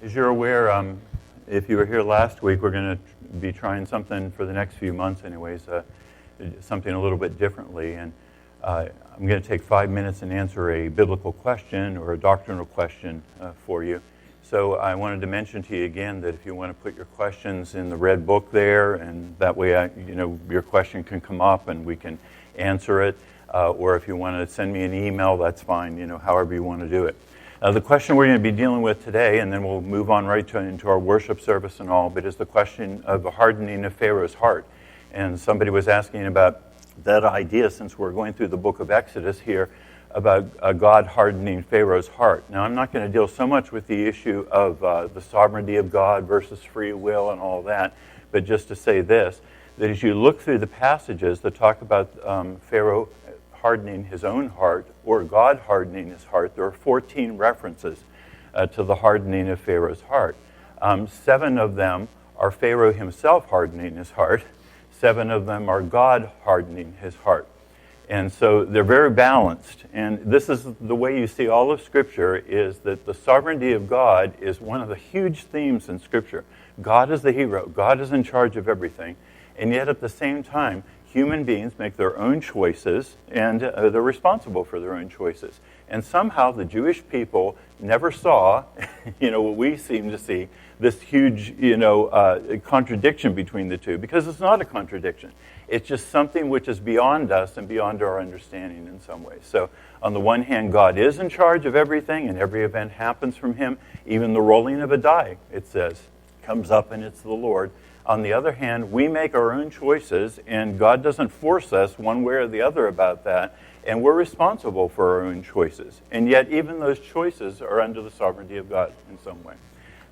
As you're aware, if you were here last week, we're going to be trying something for the next few months anyways, something a little bit differently. And I'm going to take 5 minutes and answer a biblical question or a doctrinal question for you. So I wanted to mention to you again that if you want to put your questions in the red book there, and that way your question can come up and we can answer it. Or if you want to send me an email, that's fine, however you want to do it. The question we're going to be dealing with today, and then we'll move on into our worship service and all, but is the question of the hardening of Pharaoh's heart. And somebody was asking about that idea, since we're going through the book of Exodus here, about God hardening Pharaoh's heart. Now, I'm not going to deal so much with the issue of the sovereignty of God versus free will and all that, but just to say this, that as you look through the passages that talk about Pharaoh hardening his own heart, or God hardening his heart, there are 14 references to the hardening of Pharaoh's heart. 7 of them are Pharaoh himself hardening his heart. 7 of them are God hardening his heart. And so they're very balanced. And this is the way you see all of Scripture, is that the sovereignty of God is one of the huge themes in Scripture. God is the hero. God is in charge of everything. And yet at the same time, human beings make their own choices, and they're responsible for their own choices. And somehow the Jewish people never saw, what we seem to see, this huge, contradiction between the two, because it's not a contradiction. It's just something which is beyond us and beyond our understanding in some ways. So on the one hand, God is in charge of everything, and every event happens from him. Even the rolling of a die, it says, comes up and it's the Lord. On the other hand, we make our own choices, and God doesn't force us one way or the other about that, and we're responsible for our own choices. And yet, even those choices are under the sovereignty of God in some way.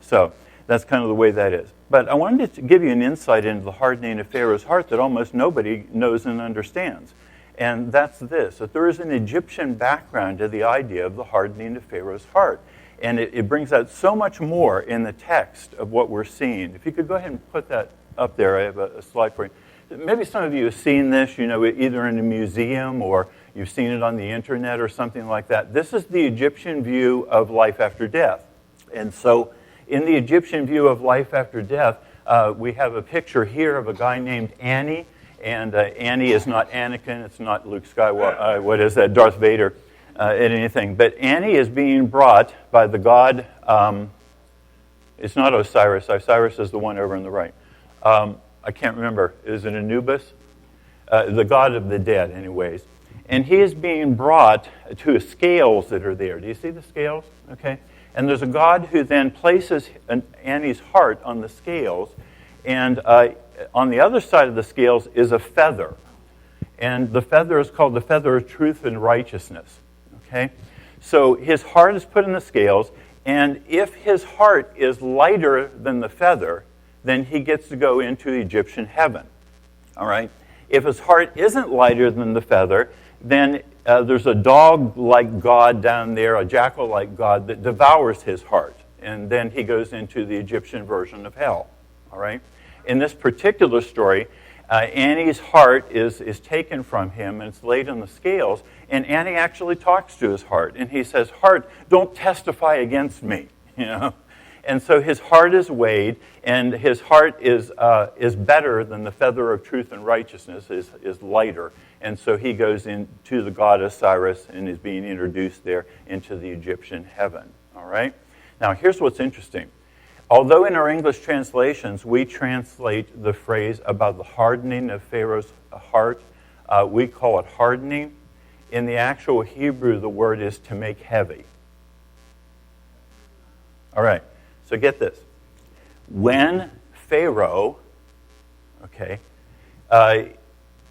So that's kind of the way that is. But I wanted to give you an insight into the hardening of Pharaoh's heart that almost nobody knows and understands. And that's this, that there is an Egyptian background to the idea of the hardening of Pharaoh's heart. And it brings out so much more in the text of what we're seeing. If you could go ahead and put that up there, I have a slide for you. Maybe some of you have seen this, either in a museum or you've seen it on the internet or something like that. This is the Egyptian view of life after death. And so in the Egyptian view of life after death, we have a picture here of a guy named Annie. And Annie is not Anakin, it's not Luke Skywalker, what is that, Darth Vader. Anything. But Annie is being brought by the god, it's not Osiris. Osiris is the one over on the right. I can't remember. Is it Anubis? The god of the dead, anyways. And he is being brought to scales that are there. Do you see the scales? Okay. And there's a god who then places Annie's heart on the scales, and on the other side of the scales is a feather. And the feather is called the feather of truth and righteousness. Okay, so his heart is put in the scales, and if his heart is lighter than the feather, then he gets to go into Egyptian heaven. All right. If his heart isn't lighter than the feather, then there's a dog-like god down there, a jackal-like god that devours his heart, and then he goes into the Egyptian version of hell. All right. In this particular story, Annie's heart is taken from him, and it's laid on the scales, and Annie actually talks to his heart, and he says, "Heart, don't testify against me," And so his heart is weighed, and his heart is better than the feather of truth and righteousness, is lighter, and so he goes into the god Osiris and is being introduced there into the Egyptian heaven. All right. Now here's what's interesting. Although in our English translations we translate the phrase about the hardening of Pharaoh's heart, we call it hardening. In the actual Hebrew, the word is to make heavy. All right, so get this. When Pharaoh,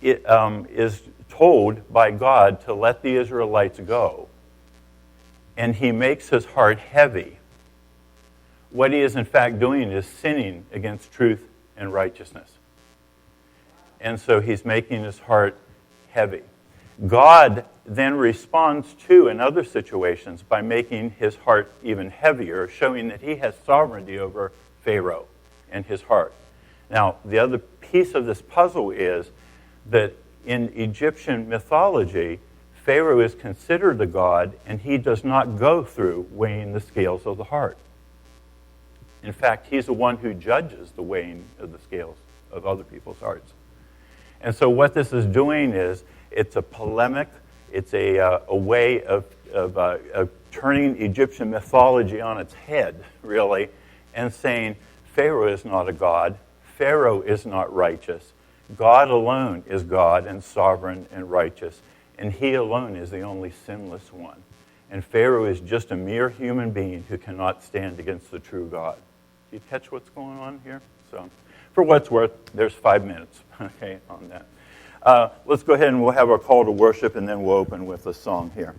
is told by God to let the Israelites go, and he makes his heart heavy, what he is in fact doing is sinning against truth and righteousness. And so he's making his heart heavy. God then responds to, in other situations, by making his heart even heavier, showing that he has sovereignty over Pharaoh and his heart. Now, the other piece of this puzzle is that in Egyptian mythology, Pharaoh is considered a god, and he does not go through weighing the scales of the heart. In fact, he's the one who judges the weighing of the scales of other people's hearts. And so what this is doing is, it's a polemic, it's a way of turning Egyptian mythology on its head, really, and saying, Pharaoh is not a god, Pharaoh is not righteous. God alone is God and sovereign and righteous, and he alone is the only sinless one. And Pharaoh is just a mere human being who cannot stand against the true God. Do you catch what's going on here? So, for what's worth, there's 5 minutes, okay, on that. Let's go ahead and we'll have our call to worship, and then we'll open with a song here.